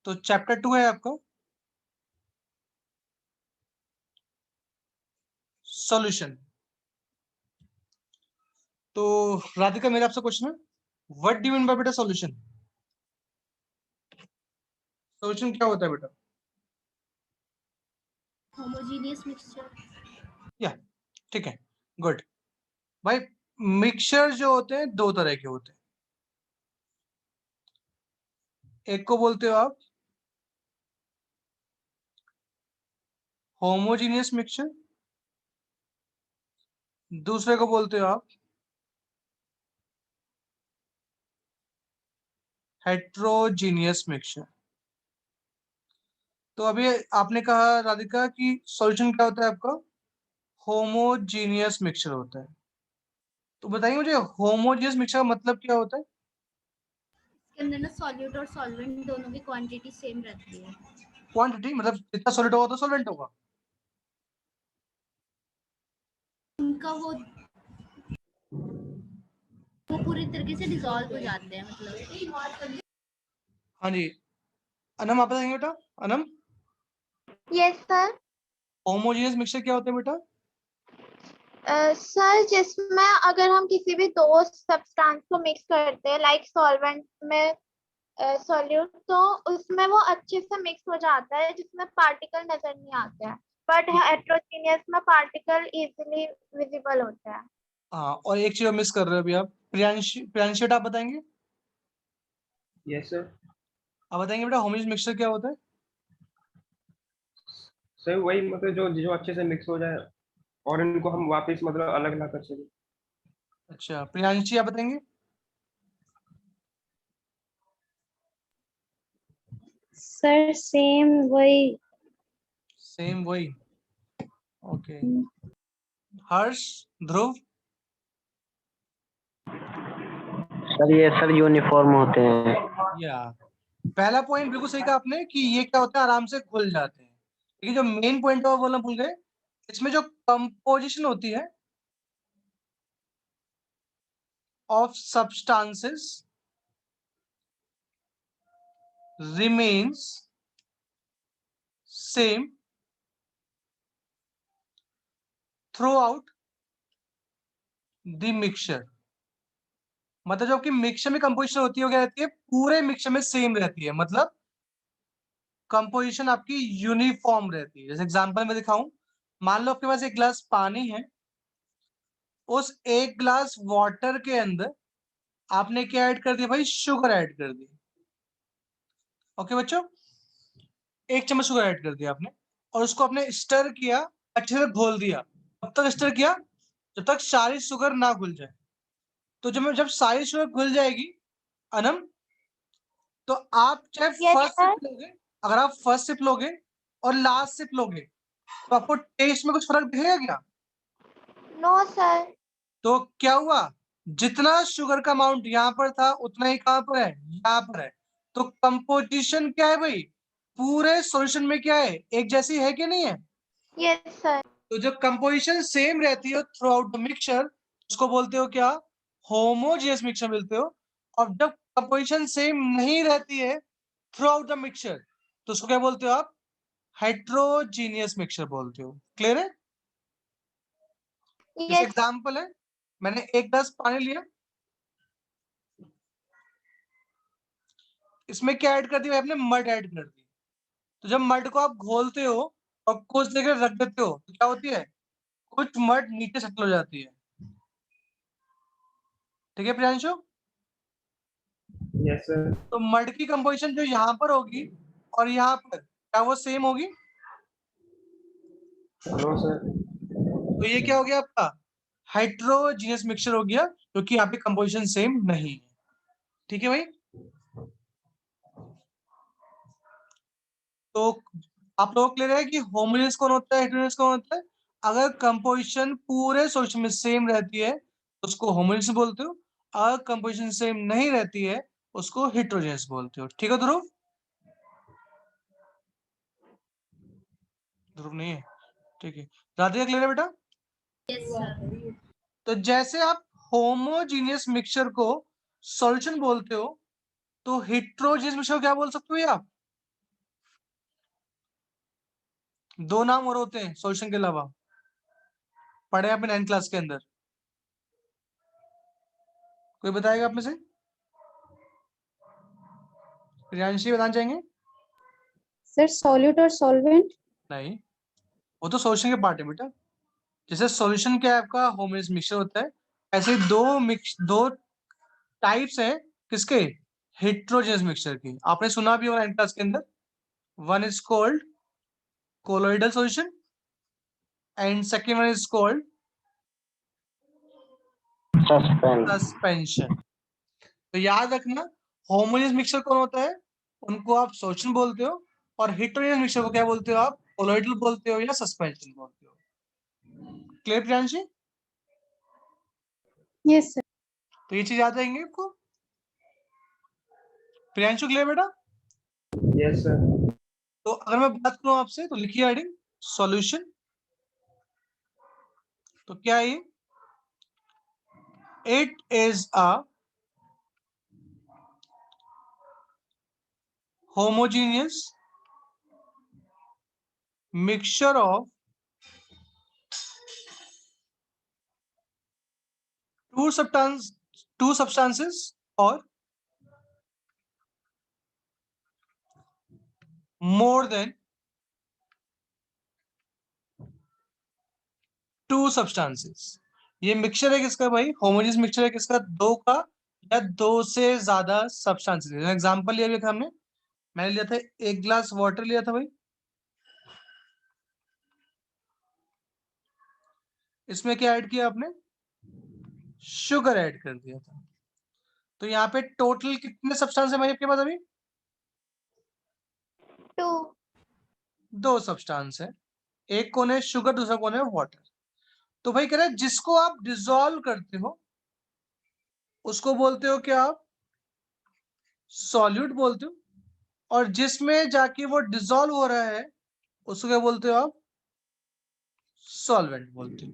तो चैप्टर 2 है आपका सॉल्यूशन। तो राधिका मेरा आपसे क्वेश्चन है, what do you mean by बेटा सॉल्यूशन? सॉल्यूशन क्या होता है बेटा? Homogeneous mixture. या ठीक है, गुड भाई। मिक्सचर जो होते हैं दो तरह के होते हैं, एक को बोलते हो आप होमोजीनियस मिक्सचर, दूसरे को बोलते हो आप हेट्रोजीनियस मिक्सचर। तो अभी आपने कहा राधिका कि सॉल्यूशन क्या होता है आपका? होमोजीनियस मिक्सचर होता है। तो बताइए मुझे होमोजीनियस मिक्सचर का मतलब क्या होता है? इसके अंदर ना सॉल्यूट और सॉल्वेंट दोनों की क्वांटिटी सेम रहती है। क्वांटिटी मतलब जितना सॉलिड होगा तो सॉल्वेंट होगा। उनका वो पूरी तरीके से डिसॉल्व हो जाते हैं, मतलब। हाँ जी, अनम आप बताएंगे बेटा। Anam, yes sir. Homogeneous mixture क्या होता है बेटा? सर जिसमें अगर हम किसी भी दो सब्सटेंस को मिक्स करते हैं लाइक सॉल्वेंट में सॉल्यूट, तो उसमें वो अच्छे से मिक्स हो जाता है जिसमें पार्टिकल नजर नहीं आते हैं, बट हेट्रोजीनियस में पार्टिकल इजीली विजिबल होता है। हाँ, और एक चीज मिस कर रहे हो अभी आप। प्रियांशी, प्रियांशी बेटा आप बताएंगे? Yes sir. आप बताएंगे बेटा होमोजीनियस मिक्सचर क्या होता है? सर वही मतलब जो जो अच्छे से मिक्स हो जाए और इनको हम वापस मतलब अलग ना कर सके। अच्छा, प्रियांशी आप बताएंगे? सर सेम वही। सेम वही, ओके। हर्ष, ध्रुव? सर ये सर यूनिफॉर्म होते हैं। या पहला पॉइंट बिल्कुल सही कहा आपने कि ये क्या होता है, आराम से घुल जाते हैं। लेकिन जो मेन पॉइंट है वो बोलना भूल गए, इसमें जो कंपोजिशन होती है of substances remains same through out the mixture. मतलब जो आपकी मिक्सचर में कंपोजिशन होती है वो क्या रहती है, पूरे मिक्सचर में सेम रहती है। मतलब कंपोजिशन आपकी यूनिफॉर्म रहती है। जैसे एग्जांपल में दिखाऊं, मान लो आपके पास एक गिलास पानी है, उस एक गिलास वाटर के अंदर आपने क्या ऐड कर दिया भाई? शुगर ऐड कर दी। ओके बच्चों, एक चम्मच शुगर ऐड कर दिया आपने और उसको आपने स्टर किया, अच्छे से घोल दिया। कब तक स्टर किया? जब तक सारी शुगर ना घुल जाए। तो जब सारी शुगर घुल जाएगी अनम, तो आप चाहे यस फर्स्ट सर। सिप लोगे, अगर आप फर्स्ट सिप लोगे और लास्ट सिप लोगे तो आपको टेस्ट में कुछ फर्क दिखेगा क्या? No sir. तो क्या हुआ, जितना शुगर का अमाउंट यहाँ पर था उतना ही कहां पर है? यहाँ पर है। तो कंपोजिशन क्या है भाई? पूरे सॉल्यूशन में क्या है? एक जैसी है कि नहीं है? Yes sir. तो जब कंपोजिशन सेम रहती है थ्रू आउट द मिक्सचर, उसको बोलते हो क्या? होमोजेनियस मिक्सचर मिलते हो। और जब कंपोजिशन सेम नहीं रहती है थ्रू आउट द मिक्सचर, तो उसको क्या बोलते हो आप? हेट्रोजीनियस मिक्सचर बोलते हो। क्लियर है? जैसे यस। एग्जांपल है, मैंने एक गिलास पानी लिया, इसमें क्या ऐड कर दिया आपने? मड ऐड कर दी। तो जब मड को आप घोलते हो और कुछ देर रख देते हो तो क्या होती है? कुछ मड नीचे सेटल हो जाती है। ठीक है प्रियांशु? Yes sir. तो मड की कंपोजिशन जो यहाँ पर होगी और यहाँ पर, क्या वो सेम होगी? No sir. तो ये क्या हो गया आपका? हेट्रोजीनियस मिक्सचर हो गया, क्योंकि यहाँ पे कंपोजिशन सेम नहीं है। ठीक है भाई? तो आप लोग क्लियर है कि होमोजेनियस कौन होता है, हेट्रोजीनियस कौन होता है? अगर कंपोजिशन पूरे सॉल्यूशन में सेम रहती है तो उसको होमोजेनियस बोलते हो, अगर कंपोजिशन सेम नहीं रहती है उसको हेट्रोजीनियस बोलते हो। ठीक है ध्रुव? ध्रुव नहीं है, ठीक है। राधिका क्लियर है बेटा? Yes sir. तो जैसे आप होमोजीनियस मिक्सचर को सॉल्यूशन बोलते हो, तो हेट्रोजीनियस मिक्सचर क्या बोल सकते हो आप? दो नाम और होते हैं सॉल्यूशन के अलावा, पढ़े आपने 9th क्लास के अंदर, कोई बताएगा आप में से? प्रियांशी बताना चाहेंगे? सर सॉल्यूट और सॉल्वेंट। नहीं, वो तो सॉल्यूशन के पार्ट है बेटा। जैसे सॉल्यूशन क्या है आपका, होमोजेनियस मिक्सचर होता है, ऐसे ही दो टाइप्स है किसके, हेट्रोजेनियस मिक्सचर की। आपने सुना भी होगा 9th क्लास के अंदर, one is called colloidal solution and second one is called suspense. Suspension. तो याद रखना, होमोजेनियस मिक्सचर कौन होता है, उनको आप सॉल्यूशन बोलते हो, और हेट्रोजेनियस मिक्सचर को क्या बोलते हो आप, कोलोइडल बोलते हो या सस्पेंशन बोलते हो। क्लियर प्रियांशी? Yes sir. तो ये चीज याद रहेंगे आपको। प्रियांशु क्लियर बेटा? Yes sir. तो अगर मैं बात करूं आपसे तो लिखिए हेडिंग सॉल्यूशन। तो क्या है ये, it is a homogeneous mixture of two substances or more than two substances। ये मिक्सचर है किसका भाई, होमोजेनियस मिक्सचर है किसका, दो का या दो से ज्यादा सब्सटेंसेस। एग्जांपल लिया था हमने, मैंने लिया था 1 ग्लास वाटर लिया था भाई, इसमें क्या ऐड किया आपने, शुगर ऐड कर दिया था। तो यहाँ पे टोटल कितने सब्सटेंस है भाई आपके पास अभी, 2। दो सब्सटेंस है, एक कौन है शुगर, दूसरा कौन है वाटर। तो भाई कह रहे हैं जिसको आप डिसॉल्व करते हो उसको बोलते हो क्या आप, सॉल्यूट बोलते हो, और जिसमें जाके वो डिसॉल्व हो रहा है उसको क्या बोलते हो आप, सॉल्वेंट बोलते हो।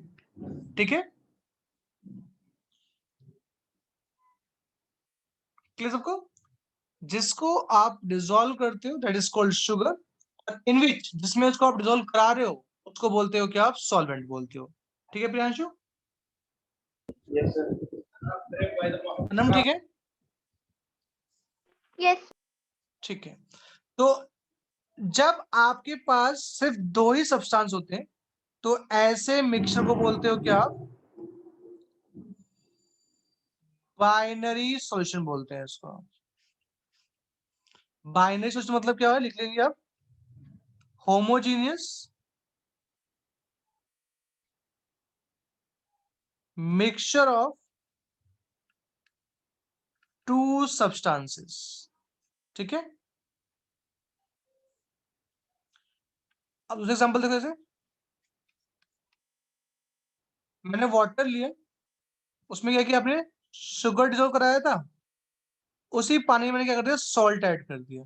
ठीक है, क्लियर सबको? जिसको आप डिसॉल्व करते हो दैट इज कॉल्ड शुगर, और इन विच जिसमें उसको आप डिसॉल्व करा रहे हो उसको बोलते हो क्या आप, सॉल्वेंट बोलते हो। ठीक है प्रियांशु? Yes sir. नम ठीक है? यस। ठीक है। तो जब आपके पास सिर्फ दो ही सब्सटेंस होते हैं तो ऐसे मिक्सचर को बोलते हो क्या आप, बाइनरी सॉल्यूशन बोलते हैं इसको। बाइनरी सॉल्यूशन मतलब क्या है, लिख लेंगे आप, homogeneous mixture of to substances. ठीक है, अब दूसरे एग्जांपल देखो, जैसे मैंने वाटर लिया, उसमें क्या किया आपने, शुगर डिसॉल्व कराया था, उसी पानी में मैंने क्या कर दिया, सॉल्ट ऐड कर दिया।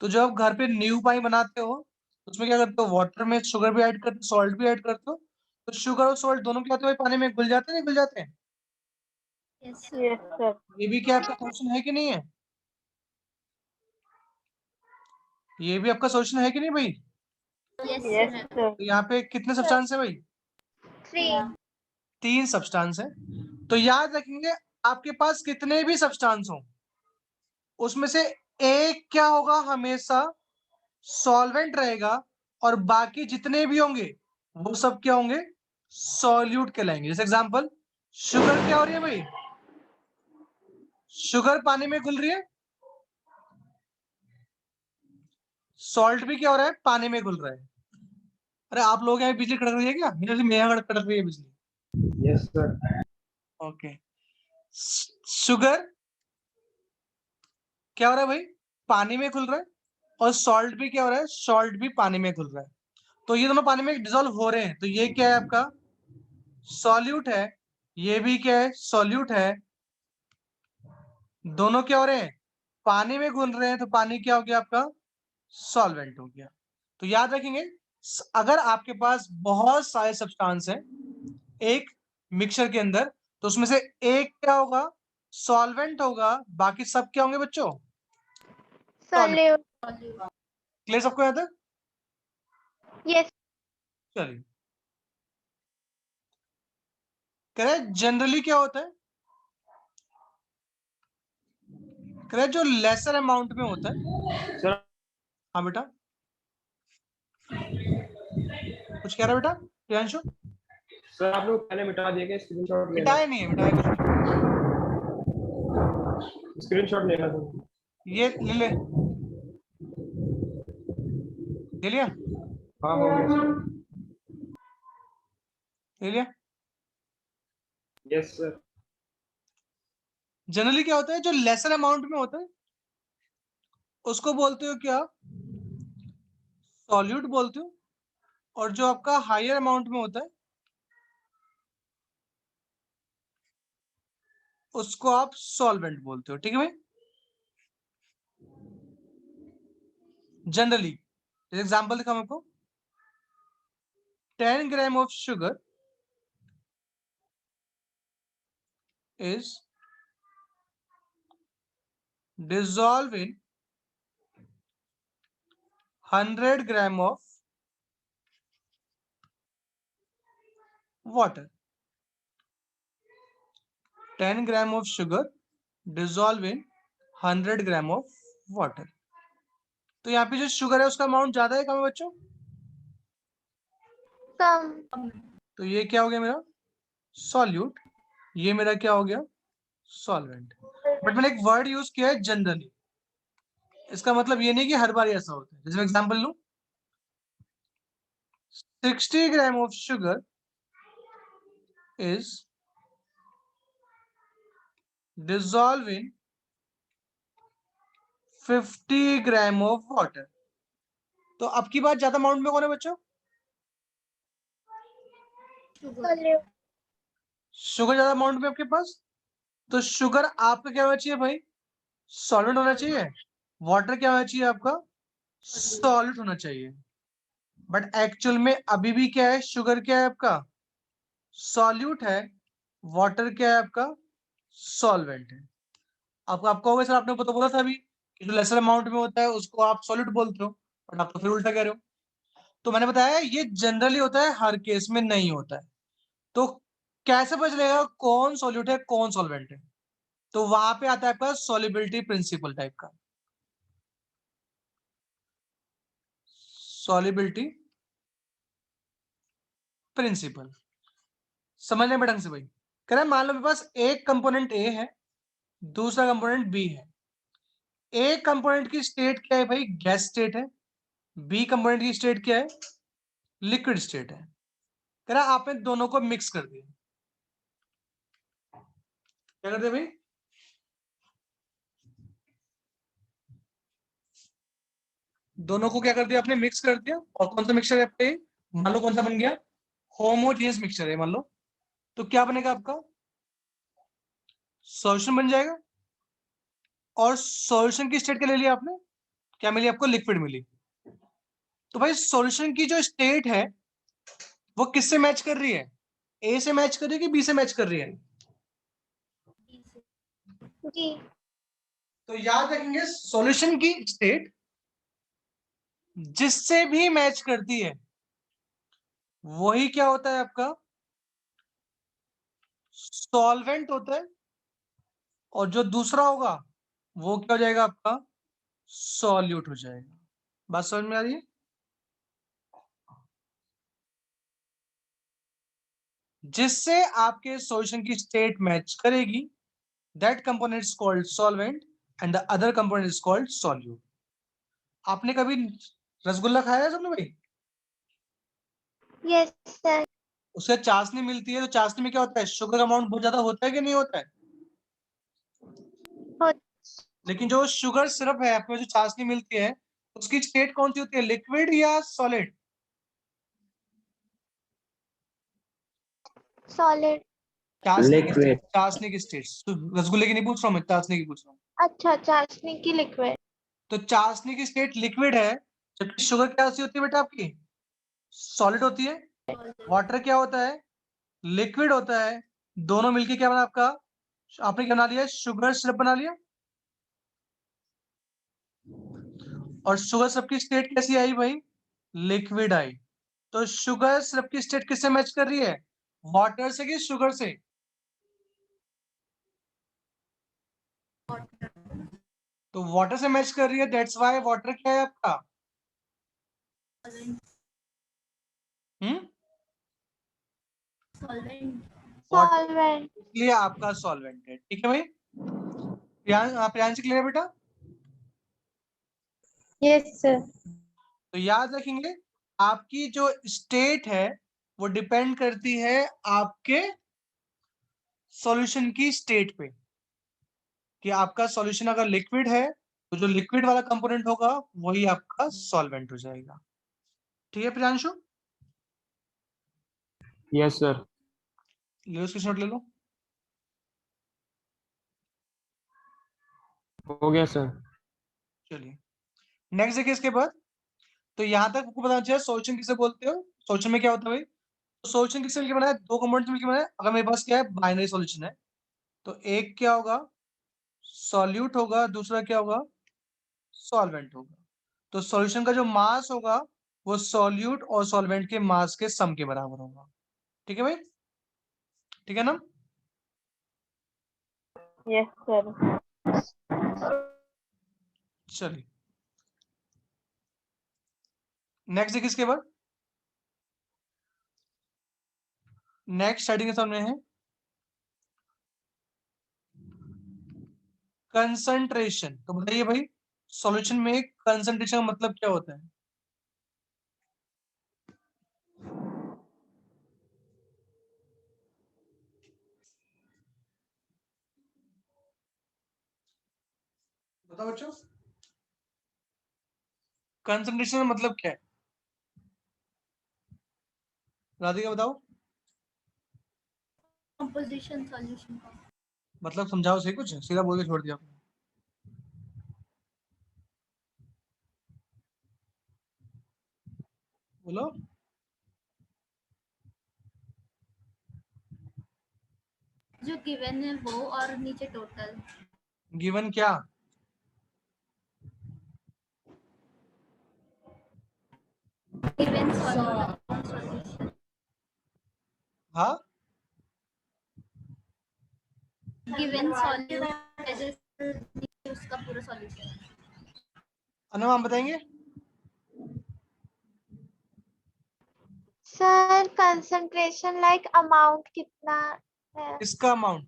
तो जब आप घर पे न्यू पानी बनाते हो उसमें क्या करते हो, वाटर में शुगर भी ऐड करते हो, सॉल्ट भी ऐड करते हो, तो शुगर और सॉल्ट दोनों क्या होते हैं पानी में घुल जाते हैं, नहीं घुल जाते हैं? Yes yes sir. ये भी क्या आपका सॉल्यूशन है कि नहीं है, ये भी आपका सॉल्यूशन है कि नहीं भाई? Yes yes sir. सर। तो यहाँ पे कितने सब्सटेंस है भाई, 3। 3 सब्सटेंस है। तो याद रखेंगे आपके पास कितने भी सब्सटेंस हो उसमें से एक क्या होगा, हमेशा सॉल्वेंट रहेगा, और बाकी जितने भी होंगे वो सब क्या होंगे, सॉल्यूट कहलाएंगे। जैसे एग्जांपल, शुगर क्या हो रही है भाई, शुगर पानी में घुल रही है, सॉल्ट भी क्या हो रहा है, पानी में घुल रहा है। अरे आप लोग यहाँ बिजली कड़क रही है क्या, मेरे यहाँ कड़क रही है बिजली। Yes sir. ओके, शुगर क्या हो रहा है भाई, पानी में घुल रहा है, और सॉल्ट भी क्या हो रहा है, सॉल्ट भी पानी में घुल रहा है। तो ये दोनों पानी में डिसॉल्व हो रहे हैं, तो ये क्या है आपका, सॉल्यूट है, ये भी क्या है, सॉल्यूट है। दोनों क्या हो रहे हैं, पानी में घुल रहे हैं, तो पानी क्या हो गया आपका, सॉल्वेंट हो गया। तो याद रखेंगे, अगर आपके पास बहुत सारे सब्सटेंस हैं एक मिक्सचर के अंदर, तो उसमें से एक क्या होगा, सॉल्वेंट होगा, बाकी सब क्या होंगे बच्चों, सॉल्यूट। क्लियर सबको यहाँ तक? यस चलिए, कह रहे जनरली क्या होता है, कह रहे जो लेसर अमाउंट में होता है। सर हाँ बेटा, कुछ कह रहा बेटा प्रियांशु? सर आप लोग पहले मिटा दिए गए, स्क्रीनशॉट लेना, मिटाया नहीं है, मिटाया कुछ नहीं। स्क्रीनशॉट लेना सर। ये ले ले लिया, हाँ हो गया सर। ले लिया। Yes sir. जनरली क्या होता है, जो लेसर अमाउंट में होता है उसको बोलते हो क्या, सॉल्यूट बोलते हो, और जो आपका हायर अमाउंट में होता है उसको आप सॉल्वेंट बोलते हो। ठीक है भाई, जनरली एग्जांपल दिखा मेरे को। 10 gram of sugar is dissolved in 100 gram of water. 10 gram of sugar dissolved in 100 gram of water. तो यहाँ पे जो शुगर है उसका अमाउंट ज्यादा है कम है बच्चों? कम। तो ये क्या हो गया मेरा सॉल्यूट, ये मेरा क्या हो गया सॉल्वेंट। बट मैंने एक वर्ड यूज किया है जनरली, इसका मतलब ये नहीं कि हर बार ऐसा होता है। जैसे मैं एग्जांपल लूं, 60 gram of sugar is dissolved in 50 gram of water. तो अब की बात ज्यादा अमाउंट में कौन है बच्चों? शुगर ज्यादा अमाउंट में आपके पास, तो शुगर आपका क्या होना चाहिए भाई सॉलिड होना चाहिए, वाटर क्या होना चाहिए आपका सॉलिड होना चाहिए। बट एक्चुअल में अभी भी क्या है, शुगर क्या है आपका सॉल्यूट है, वाटर क्या है आपका सॉल्वेंट है। आपको होगा सर, आपने तो बोला था अभी कि जो लेसर अमाउंट में होता है उसको आप सॉल्यूट बोलते हो, बट आप तो फिर उल्टा कह रहे हो। तो मैंने बताया ये जनरली होता है, हर केस में नहीं होता है। तो कैसे पता चलेगा कौन सॉल्यूट है कौन सॉल्वेंट है? तो वहां पे आता है आपका सॉल्युबिलिटी प्रिंसिपल टाइप का, सॉल्युबिलिटी प्रिंसिपल। समझने में ढंग से भाई, कह रहा है मान लो मेरे पास एक कंपोनेंट ए है, दूसरा कंपोनेंट बी है। ए कंपोनेंट की स्टेट क्या है भाई गैस स्टेट है, बी कंपोनेंट की स्टेट क्या है लिक्विड स्टेट है। कह रहा आपने दोनों को मिक्स कर दिया, क्या करते भाई दोनों को क्या कर दिया आपने मिक्स कर दिया। और कौन सा मिक्सचर है आपका ये, मान लो कौन सा बन गया होमोजेनियस मिक्सचर है मान लो, तो क्या बनेगा आपका सॉल्यूशन बन जाएगा। और सॉल्यूशन की स्टेट क्या ले लिया आपने, क्या मिली आपको लिक्विड मिली। तो भाई सॉल्यूशन की जो स्टेट है वो किससे मैच कर रही है, ए से मैच कर रही है कि बी से मैच कर रही है? जी तो याद रखेंगे सॉल्यूशन की स्टेट जिससे भी मैच करती है वही क्या होता है आपका सॉल्वेंट होता है, और जो दूसरा होगा वो क्या हो जाएगा आपका सॉल्यूट हो जाएगा। बात समझ में आ रही है? जिससे आपके सॉल्यूशन की स्टेट मैच करेगी that component is called solvent and the other component is called solute. आपने कभी रसगुल्ला खाया है सबने भाई? Yes sir. उससे चाशनी मिलती है, तो चाशनी में क्या होता है शुगर अमाउंट बहुत ज्यादा होता है कि नहीं होता है? लेकिन जो शुगर सिरप है आपको जो चाशनी मिलती है उसकी स्टेट कौन सी होती है लिक्विड या सॉलिड? सॉलिड। लिक्विड। चाशनी की स्टेट, रसगुल्ले की नहीं पूछ रहा हूँ मैं, चाशनी की पूछ रहा हूँ। अच्छा चाशनी की लिक्विड। तो चाशनी की स्टेट लिक्विड है, जबकि शुगर क्या सी होती है बेटा आपकी सॉलिड होती है। वाटर क्या होता है लिक्विड होता है। दोनों मिलके क्या बना आपका, आपने क्या बना लिया शुगर सिरप बना लिया। और शुगर सिरप की स्टेट कैसी आई भाई लिक्विड आई। तो शुगर सिरप की स्टेट किससे मैच कर रही है? वाटर से कि शुगर से? तो वाटर से मैच कर रही है, दैट्स व्हाई वाटर क्या है आपका? हम्म, सॉल्वेंट। सॉल्वेंट। इसलिए आपका सॉल्वेंट है। ठीक है भाई, प्रियांश क्लियर बेटा? Yes sir. तो याद रखेंगे, आपकी जो स्टेट है वो डिपेंड करती है आपके सॉल्यूशन की स्टेट पे, कि आपका सॉल्यूशन अगर लिक्विड है तो जो लिक्विड वाला कंपोनेंट होगा वही आपका सॉल्वेंट हो जाएगा। ठीक है प्रियांशु, यस सर। ले उसकी शॉट ले लो। हो गया सर। चलिए नेक्स्ट देखिए इसके बाद। तो यहां तक आपको पता चाहिए सॉल्यूशन किसे बोलते हो। सॉल्यूशन में क्या होता है भाई? तो सॉल्यूशन किससे मिलकर बना है? दो कंपोनेंट मिलकर बना है। अगर मेरे पास क्या है, बाइनरी सॉल्यूशन है, तो एक क्या होगा, सॉल्यूट होगा, दूसरा क्या होगा, सॉल्वेंट होगा। तो सॉल्यूशन का जो मास होगा वो सॉल्यूट और सॉल्वेंट के मास के सम के बराबर होगा। ठीक है भाई, ठीक है ना? Yes sir. चलिए नेक्स्ट देखिए इसके बाद। नेक्स्ट हेडिंग के सामने है कंसंट्रेशन। तो बताइए भाई, सॉल्यूशन में कंसंट्रेशन का मतलब क्या होता है? बताओ बच्चों, कंसंट्रेशन का मतलब क्या है? राधिका बताओ, कंपोजिशन सॉल्यूशन का। मतलब समझाओ सही, कुछ सीधा बोल के छोड़ दिया आपने। बोलो। जो गिवन है वो और नीचे टोटल। गिवन क्या? Given solution. हाँ, गिवन सॉल्यूशन उसका पूरा सॉल्यूशन। अनुमान बताएंगे? सर कंसंट्रेशन लाइक अमाउंट कितना है इसका अमाउंट?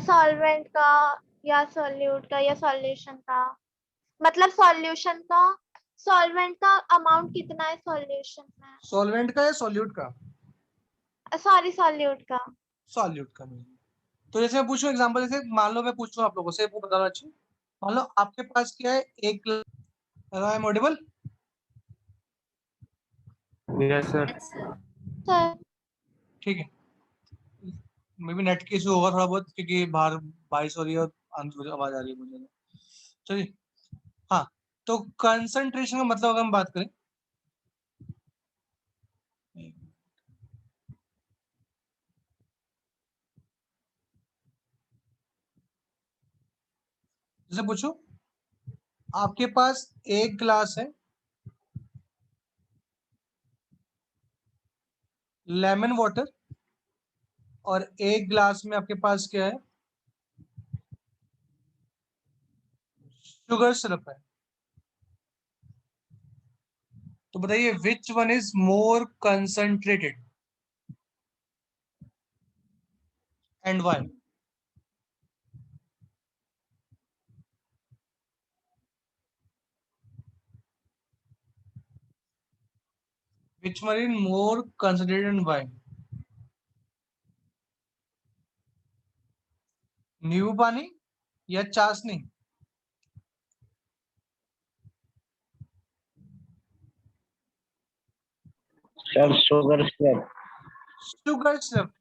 सॉल्वेंट का या सॉल्यूट का या सॉल्यूशन का, मतलब सॉल्वेंट का अमाउंट कितना है सॉल्यूशन में, सॉल्वेंट का या सॉल्यूट का? सॉरी सॉल्यूट का। सॉल्यूट का नहीं। तो जैसे मैं पूछूं एग्जांपल, जैसे मान लो मैं पूछ रहा हूँ आप लोगों से, आपको बताना चाहिए। मान लो आपके पास क्या है, एक, I am audible? Yes sir. Sir ठीक है, मे बी नेट की इशू होगा थोड़ा बहुत, क्योंकि बाहर बारिश हो रही है और आवाज आ रही है मुझे। चलिए, हाँ, तो कंसंट्रेशन का मतलब अगर हम बात करें, जैसे पूछो, आपके पास एक ग्लास है लेमन वाटर, और एक ग्लास में आपके पास क्या है, शुगर सिरप है। तो बताइए which one is more concentrated and why? Which one is more concentrated and why? नींबू पानी या चाशनी? Sir sugar syrup. Sugar syrup,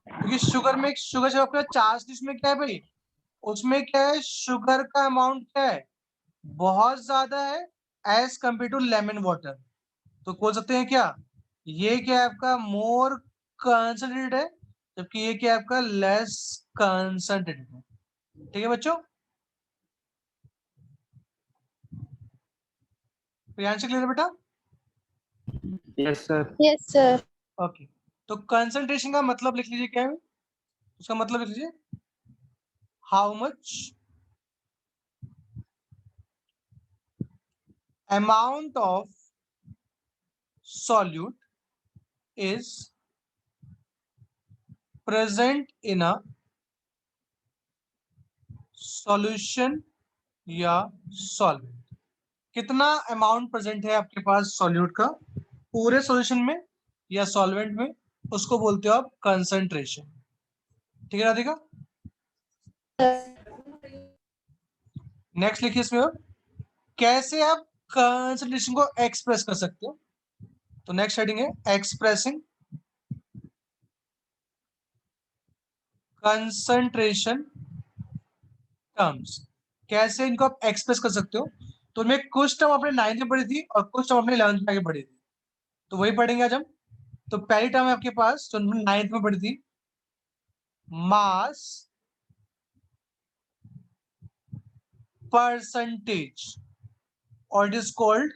क्योंकि शुगर में, शुगर सिरप का चाशनी में क्या है भाई, उसमें क्या है, शुगर का अमाउंट क्या है, बहुत ज्यादा है as compare to lemon water. तो बोल सकते हैं क्या, ये क्या है आपका मोर कंसंट्रेटेड है, जबकि ये क्या है आपका लेस कंसंट्रेटेड है। ठीक है बच्चों, प्रियांश क्लियर बेटा? Yes sir. Yes, sir. Okay, तो कंसंट्रेशन का मतलब लिख लीजिए, क्या है उसका मतलब, लिख लीजिए how much amount of solute is present in a solution या solvent। कितना अमाउंट प्रेजेंट है आपके पास सॉल्यूट का पूरे सॉल्यूशन में या सॉल्वेंट में, उसको बोलते हो आप कंसंट्रेशन। ठीक है राधिका? नेक्स्ट लिखिए इसमें, कैसे आप कंसंट्रेशन को एक्सप्रेस कर सकते हो। तो नेक्स्ट हेडिंग है एक्सप्रेसिंग कंसंट्रेशन टर्म्स। कैसे इनको आप एक्सप्रेस कर सकते हो। तो मैं कुछ टर्म अपने 9th में पढ़ी थी और कुछ टर्म अपने 11th में आगे पढ़ी थी, तो वही पढ़ेंगे आज हम। तो पहली टर्म है आपके पास जो 9th में पढ़ी थी, मास परसेंटेज, और it is called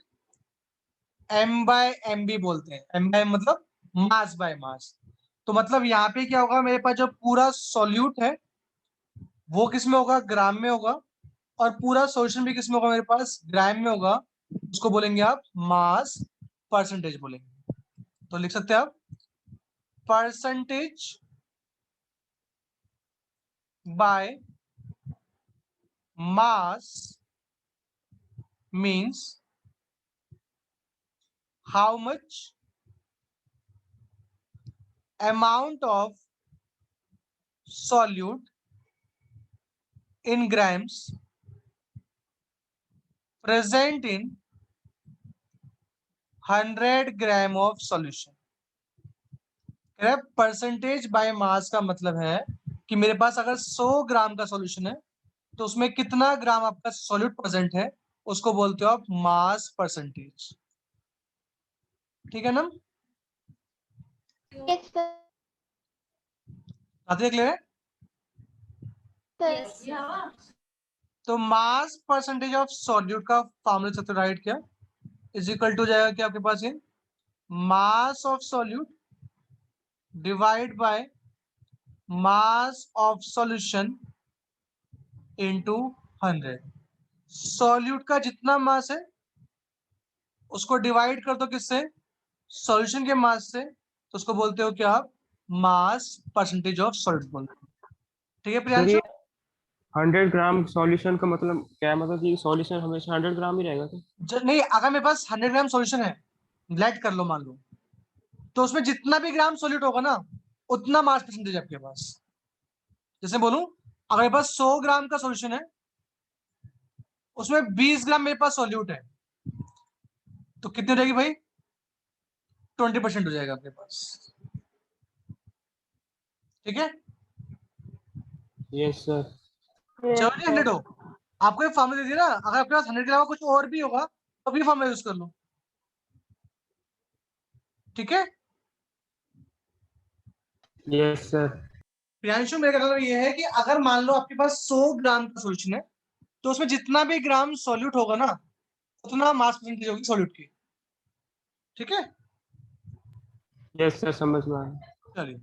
M by M B बोलते हैं। एम बाय मतलब मास बाय मास। तो मतलब यहाँ पे क्या होगा, मेरे पास जो पूरा सॉल्यूट है वो किस में होगा, ग्राम में होगा, और पूरा सॉल्यूशन भी किस में होगा, मेरे पास ग्राम में होगा। उसको बोलेंगे आप मास परसेंटेज बोलेंगे। तो लिख सकते हैं आप percentage by mass means how much amount of solute in grams present in 100 gram of solution। Percentage by mass का मतलब है कि मेरे पास अगर 100 ग्राम का सॉल्यूशन है तो उसमें कितना ग्राम आपका सॉल्यूट प्रेजेंट है, उसको बोलते हो आप मास परसेंटेज। ठीक है ना? Yes, sir. आते क्लियर है? Yes, sir. तो मास परसेंटेज ऑफ सॉल्यूट का फॉर्मूला सकते राइट क्या इज इक्वल टू जाएगा क्या आपके पास, ये mass of solute divide by mass of solution into 100। Solute का जितना मास है उसको डिवाइड कर दो किससे, सॉल्यूशन के मास से, तो उसको बोलते हो क्या आप, मास परसेंटेज ऑफ सॉल्यूट बोलते हो। ठीक है सर प्रियांशु? ये 100 ग्राम सॉल्यूशन का मतलब क्या है, मतलब कि सॉल्यूशन हमेशा 100 ग्राम ही रहेगा क्या? नहीं, अगर मेरे पास 100 ग्राम सॉल्यूशन है, लेट कर लो मान लो, तो उसमें जितना भी ग्राम सॉल्यूट होगा ना उतना मास परसेंटेज आपके पास। जैसे बोलूं, अगर मेरे पास 100 ग्राम का सॉल्यूशन है, उसमें 20 ग्राम मेरे पास सॉल्यूट है, तो कितनी हो जाएगी भाई, 20% हो जाएगा आपके पास। ठीक है, यस सर। चलो जी 100 हो, आपको एक फॉर्मूला दे दिया ना, अगर आपके पास 100 के अलावा कुछ और भी होगा तो भी फॉर्मूला यूज कर लो। ठीक है यस सर। प्रियांशु, मेरा कहना ये है कि अगर मान लो आपके पास 100 ग्राम का सॉल्यूशन है, तो उसमें जितना भी ग्राम सॉल्यूट होगा ना उतना मास परसेंटेज होगी सॉल्यूट की। ठीक है, यस सर, समझ में आया। चलिए,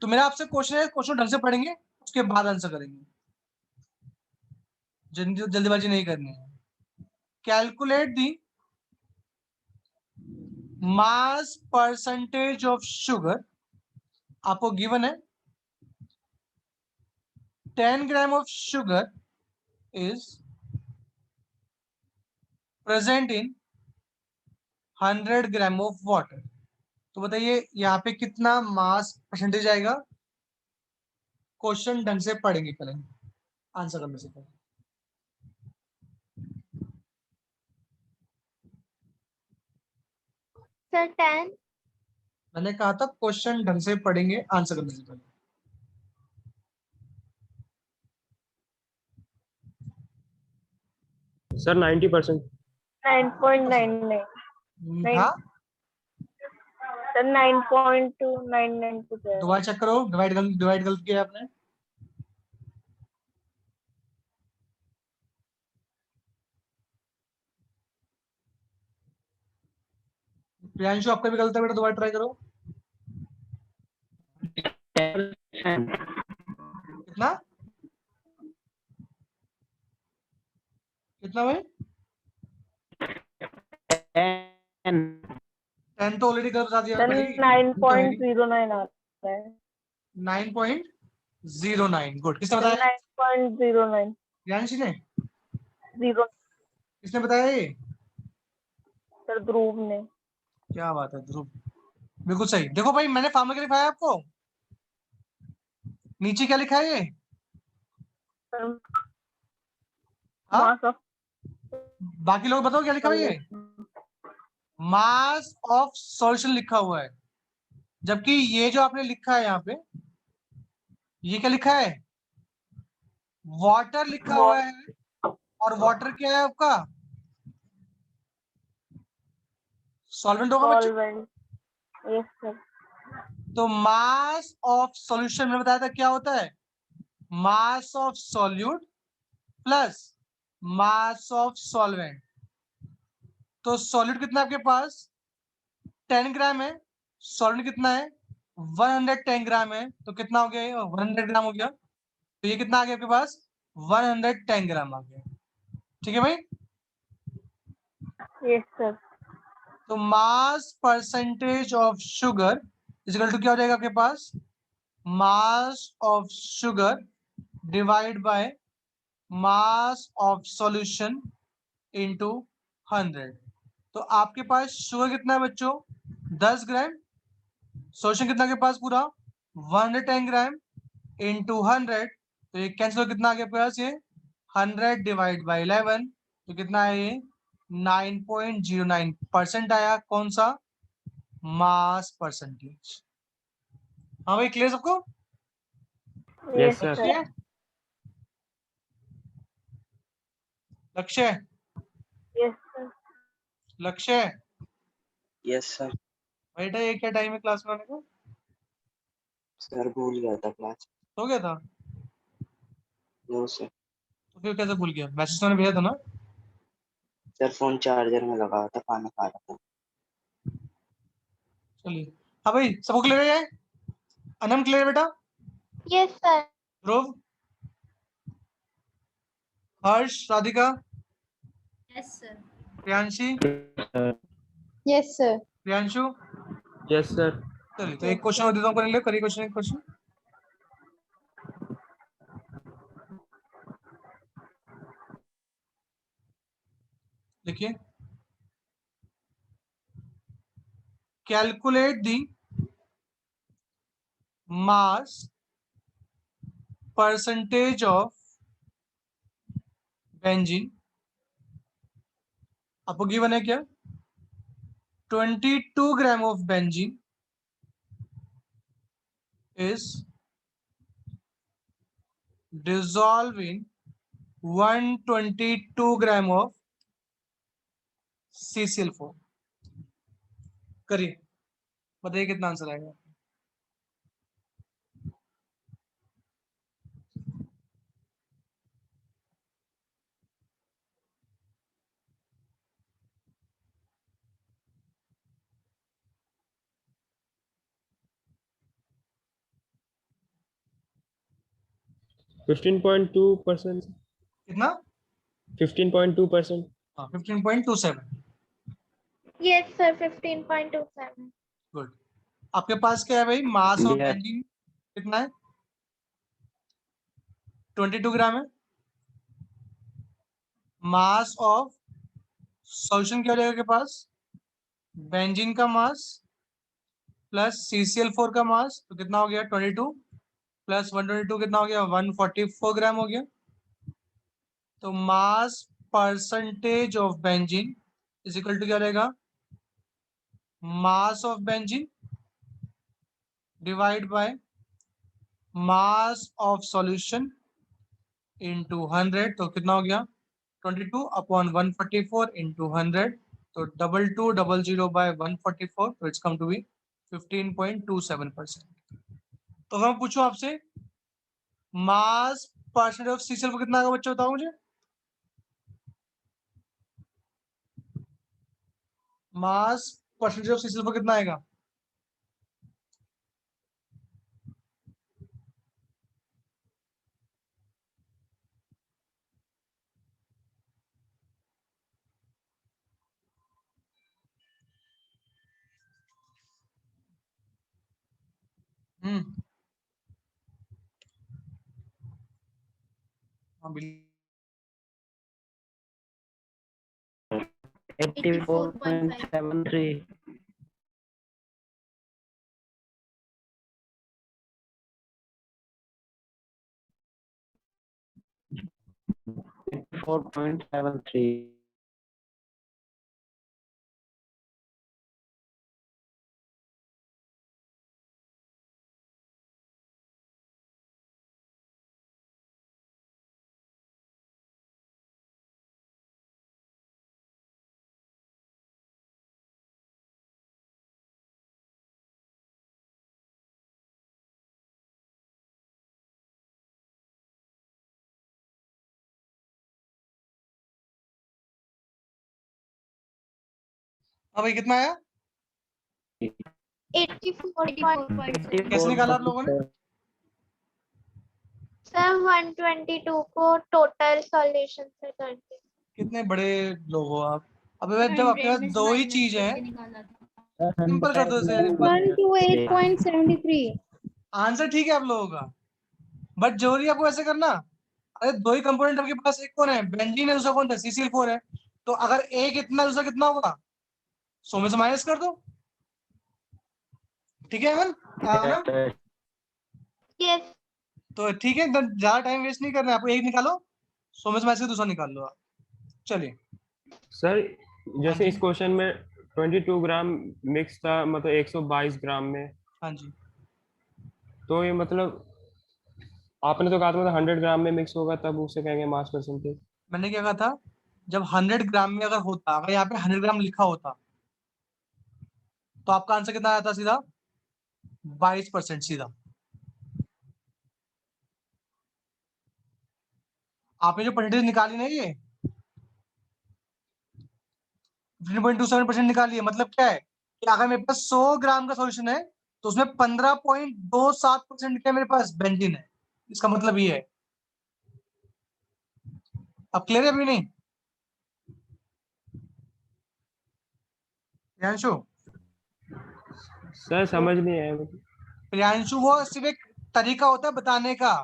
तो मेरा आपसे क्वेश्चन है, क्वेश्चन ढंग से पढ़ेंगे उसके बाद आंसर करेंगे, जल्दीबाजी नहीं करनी है। Calculate the mass percentage of sugar, आपको गिवन है 10 gram of sugar is present in 100 gram of water. तो बताइए यहाँ पे कितना मास परसेंटेज आएगा। क्वेश्चन ढंग से पढ़ेंगे पहले आंसर करने से पहले। Sir, 10. मैंने कहा था क्वेश्चन ढंग से पढ़ेंगे आंसर करने से पहले। सर 90%। 9.99 हाँ, सर 9.299 कुछ है। दोबारा चेक करो, डिवाइड गलत किया आपने। प्रियांशु आपका भी गलत है बेटा, दोबारा ट्राई करो। 10%। कितना कितना भाई? 10 तो ऑलरेडी गलत बता दिया सर भाई। 9.09 आ रहा है। 9.09 गुड। किसने सर बताया? 9.09 प्रियांशी ने। 0 किसने बताया ये? सर ध्रुव ने। क्या बात है ध्रुव, बिल्कुल सही। देखो भाई मैंने फार्मूला क्या लिखा है आपको, नीचे क्या लिखा है ये? सर हाँ मास ऑफ बाकी लोग बताओ क्या लिखा है ये? मास ऑफ सॉल्यूशन लिखा हुआ है, जबकि ये जो आपने लिखा है यहाँ पे, ये क्या लिखा है? वाटर लिखा हुआ है। और वाटर क्या है आपका? सॉल्वेंट होगा बच्चों। सॉल्वेंट। Yes sir. तो मास ऑफ सॉल्यूशन में बताया था क्या होता है? Mass of solute plus mass of solvent. तो सॉल्यूट कितना है आपके पास? 10 ग्राम है। सॉल्वेंट कितना है? 110 ग्राम है। तो कितना हो गया ये? 100 ग्राम हो गया। तो ये कितना आ गया आपके पास? 110 ग्राम आ गया। ठीक है भाई। Yes sir. तो mass percentage of sugar equal to क्या हो जाएगा आपके पास? Mass of sugar divide by mass of solution into 100। तो आपके पास शुगर कितना है बच्चों? 10 ग्राम। सॉल्यूशन कितना के पास पूरा? 110 ग्राम इनटू 100। तो ये कैंसिल हो, कितना आ गया पास ये? 100 डिवाइड बाई 11। तो कितना है ये? 9.09% आया। कौन सा? Mass percentage. हाँ भाई क्लियर सबको? Yes sir. सर। लक्ष्य यस सर। लक्ष्य यस सर। बेटा ये क्या टाइम है क्लास में आने का? सर भूल गया था क्लास। हो गया था? No sir. तो फिर कैसे भूल गया? मैसेज तो मैंने भेजा था ना। सर फोन चार्जर में लगा हुआ था, खाना खा रहा था। चलिए हाँ भाई सबको क्लियर है? अनम क्लियर है बेटा? Yes sir. Dhruv, Harsh, Radhika, yes sir. Priyanshi, yes sir. Priyanshu. Yes sir. चलिए तो एक क्वेश्चन और देता हूँ, कर ले। करिए क्वेश्चन, एक क्वेश्चन। देखिए, calculate the mass percentage of benzene. आपको गिवन है क्या? 22 gram of benzene is dissolved in 122 gram of CCl4। करिए, बताइए कितना आंसर आएगा। %15.2%. कितना? 15.2%. हाँ 15.27। Yes sir 15.27। गुड। आपके पास क्या है भाई? Mass of Yes. बेंजीन कितना है? 22 ग्राम है। मास ऑफ सॉल्यूशन क्या हो जाएगा आपके पास? बेंजीन का मास प्लस CCl4 का मास, तो कितना हो गया? 22 प्लस 122 कितना हो गया? 144 ग्राम हो गया। तो mass percentage of benzene is equal to क्या रहेगा? Mass of benzene divide by mass of solution into 100। तो कितना हो गया? 22 अपॉन 144 इंटू 100। तो 2200 बाय 144, तो इट्स कम टू बी 15.27%। तो अगर मैं पूछूं आपसे मास परसेंटेज ऑफ CCl को कितना आएगा बच्चों, बताओ मुझे। मास परसेंटेज ऑफ C कितना आएगा? हाँ बिल्कुल 84.73 84.73 हाँ भाई कितना आया? 84.7 कैसे निकाला आप लोगों ने? सर 122 को टोटल सॉल्यूशन से करके। कितने बड़े लोग हो आप। अबे भाई जब आपके पास दो ही चीज है सिंपल कर दो इसे। 128.73 आंसर ठीक है आप लोगों का, बट जरूरी आपको ऐसे करना। अरे दो ही कंपोनेंट आपके पास, एक कौन है बेंजीन है, दूसरा कौन था CCl4 है। तो अगर एक इतना दूसरा कितना होगा, 100 में से माइनस कर दो। ठीक है अमन? आनंद? यस तो ठीक है, एकदम ज्यादा टाइम वेस्ट नहीं करना है आपको। एक निकालो, 100 में से माइनस कर दूसरा निकाल लो आप। चलिए सर हाँ जैसे जी। इस क्वेश्चन में 22 ग्राम मिक्स था, मतलब 122 ग्राम में, हाँ जी तो ये मतलब आपने तो कहा था मतलब 100 ग्राम में मिक्स होगा तब उसे कहेंगे मास परसेंटेज। मैंने क्या कहा था, जब 100 ग्राम में अगर होता, अगर यहाँ पे 100 ग्राम लिखा होता तो आपका आंसर कितना आया था? सीधा 22% सीधा। आपने जो परसेंटेज निकाली ना, ये 15.27% निकाली है। मतलब क्या है कि अगर मेरे पास 100 ग्राम का सॉल्यूशन है तो उसमें 15.27% क्या मेरे पास बेंजीन है। इसका मतलब ये है। अब क्लियर है अभी नहीं? प्रियांशु? सर समझ नहीं आया मुझे। प्रियांशु वो सिर्फ एक तरीका होता है बताने का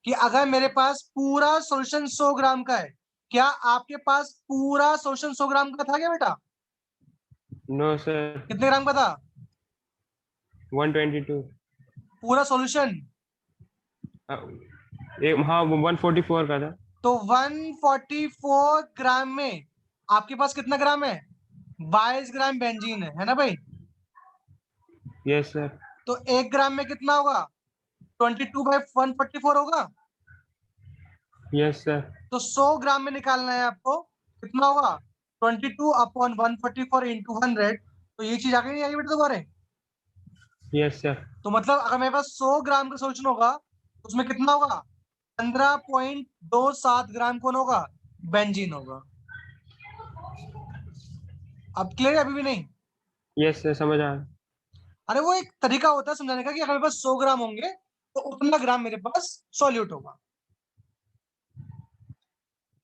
कि अगर मेरे पास पूरा सॉल्यूशन 100 ग्राम का है, क्या आपके पास पूरा सॉल्यूशन 100 ग्राम का था क्या बेटा? नो सर, कितने ग्राम का था 122। पूरा सॉल्यूशन? हाँ वो 144 का था। तो 144 ग्राम में आपके पास कितना ग्राम है? 22 ग्राम बेंजीन है ना भाई? Yes sir. तो 1 ग्राम में कितना होगा? 22/144 होगा। Yes sir. तो 100 ग्राम में निकालना है आपको, कितना होगा? 22/144 इंटू 100। तो ये चीज आगे नहीं आई बेटा दोबारा? Yes sir. तो मतलब अगर मेरे पास 100 ग्राम का सोल्यूशन होगा तो उसमें कितना होगा? 15.27 ग्राम कौन होगा? बेंजीन होगा। अब क्लियर है अभी भी नहीं? यस सर समझ आ रहा। अरे वो एक तरीका होता है समझाने का कि अगर मेरे पास 100 ग्राम होंगे तो उतना ग्राम मेरे पास सॉल्यूट होगा।